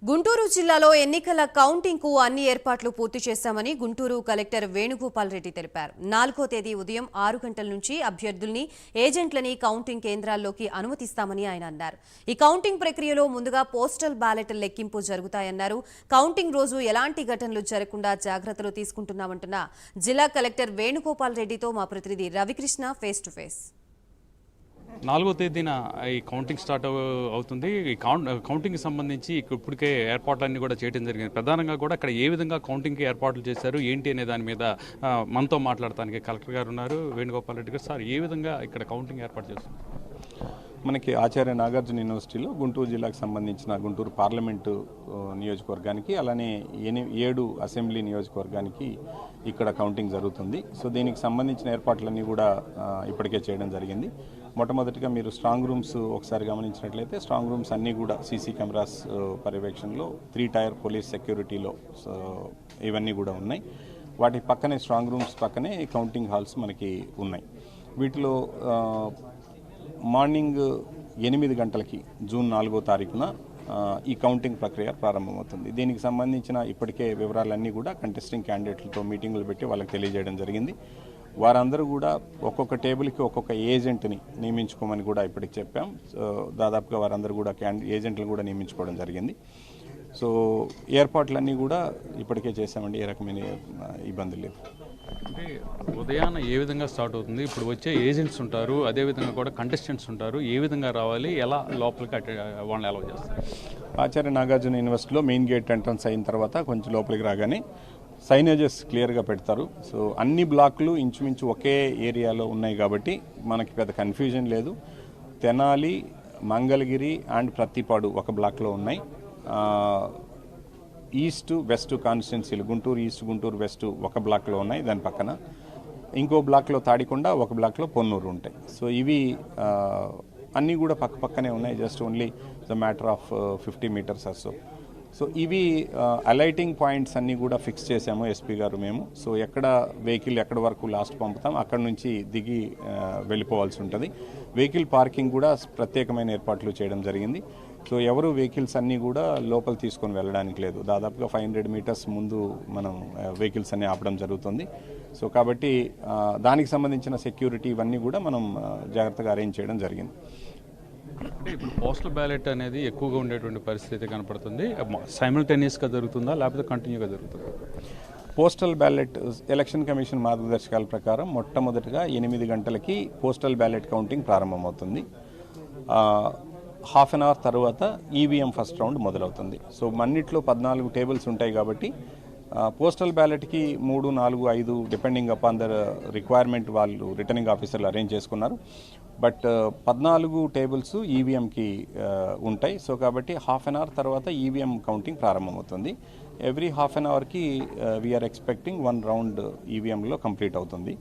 గుంటూరు జిల్లాలో ఎన్నికల కౌంటింగ్ కు అన్ని ఏర్పాట్లు పూర్తి చేశామని గుంటూరు కలెక్టర్ వేణుగోపాల్ రెడ్డి తెలిపారు. 4వ తేదీ ఉదయం 6 గంటల నుంచి అభ్యర్థుల్ని ఏజెంట్లని కౌంటింగ్ కేంద్రాల్లోకి అనుమతిస్తామని ఆయన అన్నారు. ఈ కౌంటింగ్ ప్రక్రియలో ముందుగా పోస్టల్ బ్యాలెట్ లెక్కింపు జరుగుతాయన్నారు. కౌంటింగ్ రోజు ఎలాంటి ఘటనలు జరగకుండా జాగ్రత్తలు తీసుకుంటున్నామంటున్న జిల్లా కలెక్టర్ వేణుగోపాల్ రెడ్డితో మా ప్రతినిధి రవికృష్ణ ఫేస్ టు ఫేస్. 4వ తేదీన ఈ కౌంటింగ్ స్టార్ట్ అవుతుంది. ఈ కౌంటింగ్కి సంబంధించి ఇప్పటికే ఏర్పాట్లన్నీ కూడా చేయడం జరిగింది. ప్రధానంగా కూడా అక్కడ ఏ విధంగా కౌంటింగ్కి ఏర్పాట్లు చేశారు ఏంటి అనే దాని మీద మనతో మాట్లాడటానికి కలెక్టర్ గారు ఉన్నారు, వేణుగోపాల్ రెడ్డి గారు. సార్, ఏ విధంగా ఇక్కడ కౌంటింగ్ ఏర్పాటు చేస్తున్నారు? మనకి ఆచార్య నాగార్జున యూనివర్సిటీలో గుంటూరు జిల్లాకు సంబంధించిన గుంటూరు పార్లమెంటు నియోజకవర్గానికి, అలానే 7 అసెంబ్లీ నియోజకవర్గానికి ఇక్కడ కౌంటింగ్ జరుగుతుంది. సో దీనికి సంబంధించిన ఏర్పాట్లన్నీ కూడా ఇప్పటికే చేయడం జరిగింది. మొట్టమొదటిగా మీరు స్ట్రాంగ్ రూమ్స్ ఒకసారి గమనించినట్లయితే స్ట్రాంగ్ రూమ్స్ అన్నీ కూడా సీసీ కెమెరాస్ పర్యవేక్షణలో 3 టైర్ పోలీస్ సెక్యూరిటీలో ఇవన్నీ కూడా ఉన్నాయి. వాటి పక్కనే స్ట్రాంగ్ రూమ్స్ పక్కనే కౌంటింగ్ హాల్స్ మనకి ఉన్నాయి. వీటిలో మార్నింగ్ 8 గంటలకి జూన్ 4వ తారీఖున ఈ కౌంటింగ్ ప్రక్రియ ప్రారంభమవుతుంది. దీనికి సంబంధించిన ఇప్పటికే వివరాలన్నీ కూడా కంటెస్టింగ్ క్యాండిడేట్లతో మీటింగులు పెట్టి వాళ్ళకి తెలియజేయడం జరిగింది. వారందరూ కూడా ఒక్కొక్క టేబుల్కి ఒక్కొక్క ఏజెంట్ని నియమించుకోమని కూడా ఇప్పటికి చెప్పాం. దాదాపుగా వారందరూ కూడా ఏజెంట్లు కూడా నియమించుకోవడం జరిగింది. సో ఏర్పాట్లన్నీ కూడా ఇప్పటికే చేశామండి. ఏ రకమైన ఇబ్బంది లేదు. అంటే ఉదయాన్న ఏ విధంగా స్టార్ట్ అవుతుంది? ఇప్పుడు వచ్చే ఏజెంట్స్ ఉంటారు, అదేవిధంగా కూడా కంటెస్టెంట్స్ ఉంటారు. ఏ విధంగా రావాలి, ఎలా లోపలికి వాళ్ళని అలౌ చేస్తారు? ఆచార్య నాగార్జున యూనివర్సిటీలో మెయిన్ గేట్ ఎంట్రన్స్ అయిన తర్వాత కొంచెం లోపలికి రాగానే సైనేజెస్ క్లియర్గా పెడతారు. సో అన్ని బ్లాక్లు ఇంచుమించు ఒకే ఏరియాలో ఉన్నాయి కాబట్టి మనకి పెద్ద కన్ఫ్యూజన్ లేదు. తెనాలి, మంగళగిరి అండ్ ప్రత్తిపాడు ఒక బ్లాక్లో ఉన్నాయి. ఈస్ట్ వెస్ట్ కాన్స్టిట్యున్సీలు గుంటూరు ఈస్ట్, గుంటూరు వెస్ట్ ఒక బ్లాక్లో ఉన్నాయి. దాని పక్కన ఇంకో బ్లాక్లో తాడికొండ, ఒక బ్లాక్లో పొన్నూరు ఉంటాయి. సో ఇవి అన్నీ కూడా పక్కనే ఉన్నాయి. Just only the matter of 50 metres or so. So ఇవి అలైటింగ్ పాయింట్స్ అన్నీ కూడా ఫిక్స్ చేసాము ఎస్పీ గారు మేము. సో ఎక్కడ వెహికల్ ఎక్కడి వరకు లాస్ట్ పంపుతాం అక్కడ నుంచి దిగి వెళ్ళిపోవాల్సి ఉంటుంది. వెహికల్ పార్కింగ్ కూడా ప్రత్యేకమైన ఏర్పాట్లు చేయడం జరిగింది. సో ఎవరు వెహికల్స్ అన్నీ కూడా లోపల తీసుకొని వెళ్ళడానికి లేదు. దాదాపుగా 500 మీటర్స్ ముందు మనం వెహికల్స్ అన్నీ ఆపడం జరుగుతుంది. సో కాబట్టి దానికి సంబంధించిన సెక్యూరిటీ ఇవన్నీ కూడా మనం జాగ్రత్తగా అరేంజ్ చేయడం జరిగింది. అంటే ఇప్పుడు పోస్టల్ బ్యాలెట్ అనేది ఎక్కువగా ఉండేటువంటి పరిస్థితి కనపడుతుంది. సైమల్టేనియస్గా జరుగుతుందా లేకపోతే కంటిన్యూగా జరుగుతుందా? పోస్టల్ బ్యాలెట్ ఎలక్షన్ కమిషన్ మార్గదర్శకాల ప్రకారం మొట్టమొదటిగా 8 గంటలకి పోస్టల్ బ్యాలెట్ కౌంటింగ్ ప్రారంభమవుతుంది. హాఫ్ అన్ అవర్ తర్వాత ఈవీఎం ఫస్ట్ రౌండ్ మొదలవుతుంది. సో అన్నిట్లో 14 టేబుల్స్ ఉంటాయి కాబట్టి పోస్టల్ బ్యాలెట్కి 3, 4, 5 డిపెండింగ్ అపాన్ ద రిక్వైర్మెంట్ వాళ్ళు రిటర్నింగ్ ఆఫీసర్లు అరేంజ్ చేసుకున్నారు. బట్ 14 టేబుల్స్ ఈవీఎంకి ఉంటాయి. సో కాబట్టి హాఫ్ అన్ అవర్ తర్వాత ఈవీఎం కౌంటింగ్ ప్రారంభమవుతుంది. ఎవ్రీ హాఫ్ అన్ అవర్కి వీఆర్ ఎక్స్పెక్టింగ్ 1 రౌండ్ ఈవీఎంలో కంప్లీట్ అవుతుంది.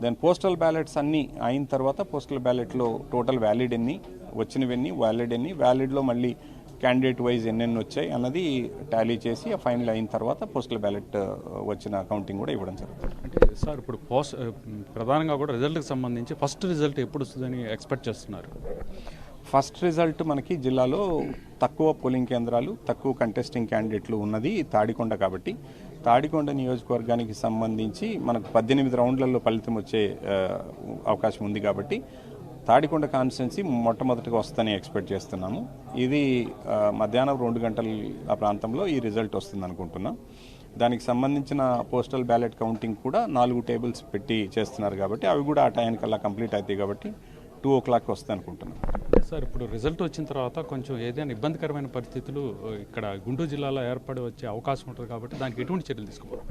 దెన్ పోస్టల్ బ్యాలెట్స్ అన్నీ అయిన తర్వాత పోస్టల్ బ్యాలెట్లో టోటల్ వ్యాలిడ్ ఎన్ని, వచ్చినవన్నీ వ్యాలిడ్ ఎన్ని, వ్యాలిడ్లో మళ్ళీ క్యాండిడేట్ వైజ్ ఎన్నెన్ని వచ్చాయి అన్నది టాలీ చేసి ఫైనల్ అయిన తర్వాత పోస్టల్ బ్యాలెట్ వచ్చిన కౌంటింగ్ కూడా ఇవ్వడం జరుగుతుంది. అంటే సార్, ఇప్పుడు ప్రధానంగా కూడా రిజల్ట్కి సంబంధించి ఫస్ట్ రిజల్ట్ ఎప్పుడు వస్తుందని ఎక్స్పెక్ట్ చేస్తున్నారు? ఫస్ట్ రిజల్ట్ మనకి జిల్లాలో తక్కువ పోలింగ్ కేంద్రాలు, తక్కువ కంటెస్టింగ్ క్యాండిడేట్లు ఉన్నది తాడికొండ కాబట్టి తాడికొండ నియోజకవర్గానికి సంబంధించి మనకు 18 రౌండ్లలో ఫలితం వచ్చే అవకాశం ఉంది కాబట్టి తాడికొండ కాన్స్టిట్యున్సీ మొట్టమొదటిగా వస్తుందని ఎక్స్పెక్ట్ చేస్తున్నాము. ఇది మధ్యాహ్నం 2 గంటల ఆ ప్రాంతంలో ఈ రిజల్ట్ వస్తుంది అనుకుంటున్నాం. దానికి సంబంధించిన పోస్టల్ బ్యాలెట్ కౌంటింగ్ కూడా 4 టేబుల్స్ పెట్టి చేస్తున్నారు కాబట్టి అవి కూడా ఆ టైంకల్లా కంప్లీట్ అవుతాయి కాబట్టి 2 o'clock వస్తుంది అనుకుంటున్నాం. సార్, ఇప్పుడు రిజల్ట్ వచ్చిన తర్వాత కొంచెం ఏదైనా ఇబ్బందికరమైన పరిస్థితులు ఇక్కడ గుంటూరు జిల్లాలో ఏర్పడి వచ్చే అవకాశం ఉంటుంది కాబట్టి దానికి ఎటువంటి చర్యలు తీసుకోవాలి?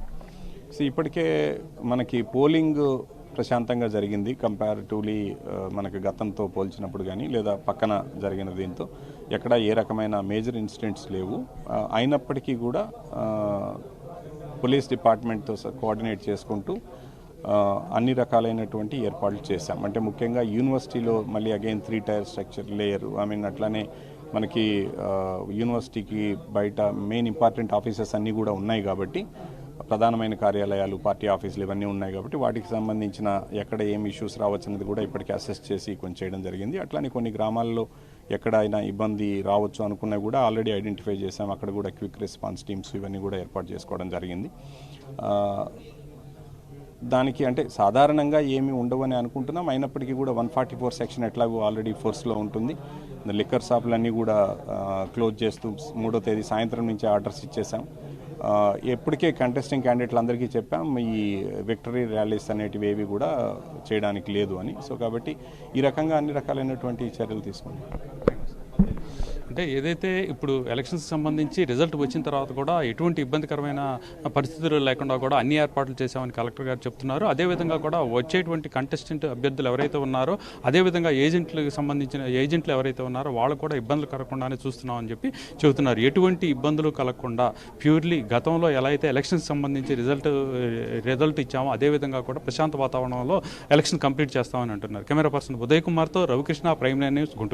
సో ఇప్పటికే మనకి పోలింగ్ ప్రశాంతంగా జరిగింది. కంపారిటివ్లీ మనకి గతంతో పోల్చినప్పుడు కానీ లేదా పక్కన జరిగిన దీంతో ఎక్కడ ఏ రకమైన మేజర్ ఇన్సిడెంట్స్ లేవు. అయినప్పటికీ కూడా పోలీస్ డిపార్ట్మెంట్తో కోఆర్డినేట్ చేసుకుంటూ అన్ని రకాలైనటువంటి ఏర్పాట్లు చేశాం. అంటే ముఖ్యంగా యూనివర్సిటీలో మళ్ళీ అగైన్ 3 టైర్ స్ట్రక్చర్ లేయర్, అట్లానే మనకి యూనివర్సిటీకి బయట మెయిన్ ఇంపార్టెంట్ ఆఫీసెస్ అన్నీ కూడా ఉన్నాయి కాబట్టి ప్రధానమైన కార్యాలయాలు, పార్టీ ఆఫీసులు ఇవన్నీ ఉన్నాయి కాబట్టి వాటికి సంబంధించిన ఎక్కడ ఏం ఇష్యూస్ రావచ్చు అనేది కూడా ఇప్పటికే అసెస్ చేసి కొంచెం చేయడం జరిగింది. అట్లానే కొన్ని గ్రామాల్లో ఎక్కడైనా ఇబ్బంది రావచ్చు అనుకున్నా కూడా ఆల్రెడీ ఐడెంటిఫై చేసాం. అక్కడ కూడా క్విక్ రెస్పాన్స్ టీమ్స్ ఇవన్నీ కూడా ఏర్పాటు చేసుకోవడం జరిగింది. దానికి అంటే సాధారణంగా ఏమీ ఉండవని అనుకుంటున్నాం. అయినప్పటికీ కూడా 144 సెక్షన్ ఎట్లాగో ఆల్రెడీ ఫోర్స్లో ఉంటుంది. లిక్కర్ షాపులన్నీ కూడా క్లోజ్ చేస్తూ 3వ తేదీ సాయంత్రం నుంచి ఆర్డర్స్ ఇచ్చేసాం. ఎప్పటికే కంటెస్టింగ్ క్యాండిడేట్లందరికీ చెప్పాం ఈ విక్టరీ ర్యాలీస్ అనేటివి ఏవి కూడా చేయడానికి లేదు అని. సో కాబట్టి ఈ రకంగా అన్ని రకాలైనటువంటి చర్యలు తీసుకున్నాం. అంటే ఏదైతే ఇప్పుడు ఎలక్షన్స్ సంబంధించి రిజల్ట్ వచ్చిన తర్వాత కూడా ఎటువంటి ఇబ్బందికరమైన పరిస్థితులు లేకుండా కూడా అన్ని ఏర్పాట్లు చేశామని కలెక్టర్ గారు చెప్తున్నారు. అదేవిధంగా కూడా వచ్చేటువంటి కంటెస్టెంట్ అభ్యర్థులు ఎవరైతే ఉన్నారో అదేవిధంగా ఏజెంట్లకు సంబంధించిన ఏజెంట్లు ఎవరైతే ఉన్నారో వాళ్ళు కూడా ఇబ్బందులు కలగకుండానే చూస్తున్నామని చెప్పి చెబుతున్నారు. ఎటువంటి ఇబ్బందులు కలగకుండా ప్యూర్లీ గతంలో ఎలా అయితే ఎలక్షన్స్ సంబంధించి రిజల్ట్ ఇచ్చామో అదేవిధంగా కూడా ప్రశాంత వాతావరణంలో ఎలక్షన్ కంప్లీట్ చేస్తామని అంటున్నారు. కెమెరా పర్సన్ ఉదయ్ కుమార్తో Ravikrishna, Prime Line News, Guntur.